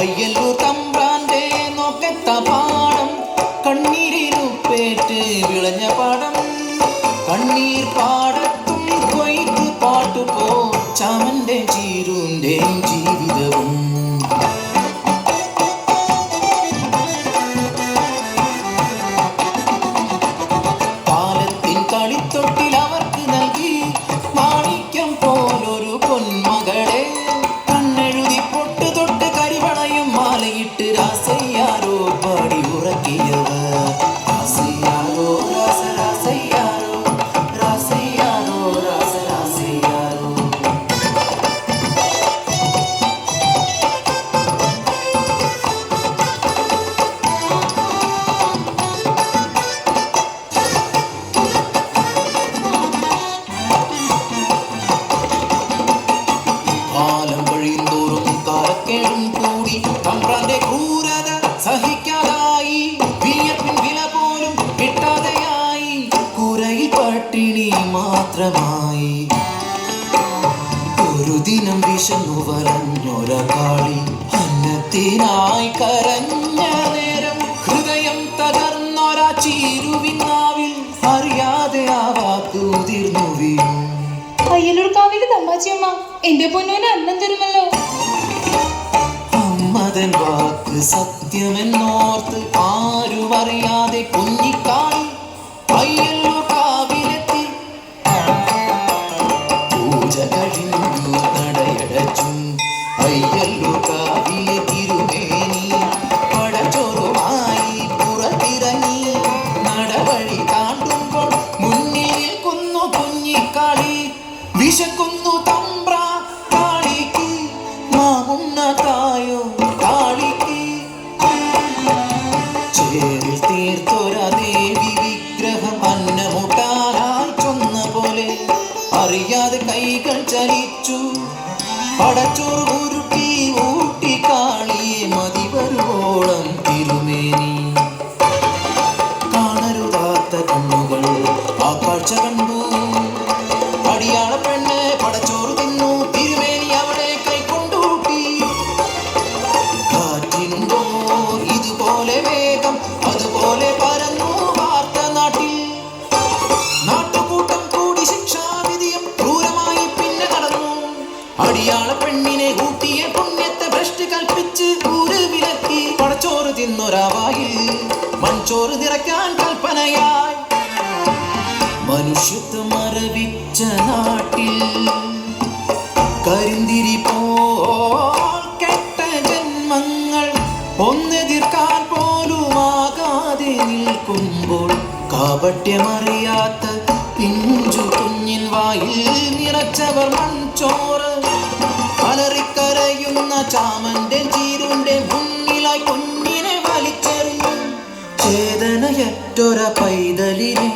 അയ്യല്ലൂർ തമ്പ്രാന്റെ നോക്കത്ത പാടം കണ്ണീരിനുപ്പേറ്റ് വിളഞ്ഞ പാടം കണ്ണീർ പാടത്തും കൊയ്ത്ത് പാട്ടുപോ ചാമന്റെ ചീരുന്റെ ജീവിതവും കാലത്തിൻ കളിത്തൊട്ടിൽ അവർക്ക് നൽകി മാണിക്യം പോലൊരു പൊന്മകളെ കണ്ണെഴുതി പൊട്ട് തൊട്ട് കരിവളയും മാലയിട്ട് രാസയ്യാരോ പാടി ഉറക്കിയവർ രാസയ്യാരോ രാസ രാസയ്യാരോ രാസയ്യാരോ രാസ രാസയ്യാരോ കാലം കഴിയുന്തോറും കാലക്കേടും കൂടി തമ്പ്രാന്റെ ക്രൂരത സഹിക്കാതായി വിയർപ്പിൻ വില പോലും കിട്ടാതെയായി കുരയിൽ പട്ടിണി മാത്രമായി ഒരു ദിനം വിശന്നു വരഞ്ഞൊരകാളി അന്നത്തിനായി കരഞ്ഞ നേരം ഹൃദയം തകർന്നൊരാ ചീരുവിനാവിൽ അറിയാതെ ആ വാക്ക് ഉതിർന്നു വീണു. അയ്യലൂർക്കാവിലെ തമ്പാച്ചിയമ്മ എന്റെ പൊന്നോന് അന്നം തരുമല്ലോ. അമ്മതൻ വാക്ക് സത്യമെന്നോർത്ത് ആരും അറിയാതെ കുഞ്ഞിക്കാളി അയ്യല്ലൂർക്കാവിലെത്തി. പൂജ കഴിഞ്ഞു നടയടച്ചു അയ്യല്ലൂർക്കാവിലെ തിരുമേനി പടച്ചോറുമായി പുറത്തിറങ്ങി. നടവഴി താണ്ടുമ്പോൾ മുന്നിൽ നിൽക്കുന്നു കുഞ്ഞിക്കാളി. വിശക്കുന്നു തമ്പ്ര കാളിക്ക് മാമുന്ന തായോ കാളിക്ക്. ചേരിൽ തീർത്തൊരാ ദേവി വിഗ്രഹം അന്നമുട്ടാനായി ചൊന്ന പോലെ അറിയാതെ കൈകൾ ചലിച്ചു. പടച്ചോറ് ഉരുട്ടി ഊട്ടി കാളിയെ മതി വരുവോളം തിരുമേനി. കാണരുതാത്ത കണ്ണുകൾ ആ കാഴ്ച കണ്ടു. അടിയാള പെണ്ണ് പടച്ചോറ് തിന്നു. തിരുമേനി അവളെ കൈക്കൊണ്ടൂട്ടി. കാറ്റിനുണ്ടോ ഇതുപോലെ വേഗം അതുപോലെ പരന്നു വാർത്ത നാട്ടിൽ. നാട്ടുകൂട്ടം കൂടി ശിക്ഷാവിധിയും ക്രൂരമായി പിന്നെ നടന്നു. അടിയാള പെണ്ണിനെ ഊട്ടിയ പുണ്യത്തെ ഭ്രഷ്ട് കൽപ്പിച്ച് ഊര് വിലക്കി. പടച്ചോറ് തിന്നൊരാവായിൽ മൺചോറ് നിറയ്ക്കാൻ കൽപ്പനയായി. മനുഷ്യത്വം മരവിച്ച നാട്ടിൽ കരിന്തിരി പോൽ കെട്ട ജന്മങ്ങൾ ഒന്നെതിർക്കാൻ പോലുമാകാതെ നിൽക്കുമ്പോൾ കാപട്യമറിയാത്ത പിഞ്ചു കുഞ്ഞിൻ വായിൽ നിറച്ചവർ മൺചോറ്. അലറിക്കരയുന്ന ചാമന്റെ ചീരുന്റെ മുന്നിലായി കുഞ്ഞിനെ വലിച്ചെറിഞ്ഞു. ചേതനയറ്റൊര പൈതലിനെ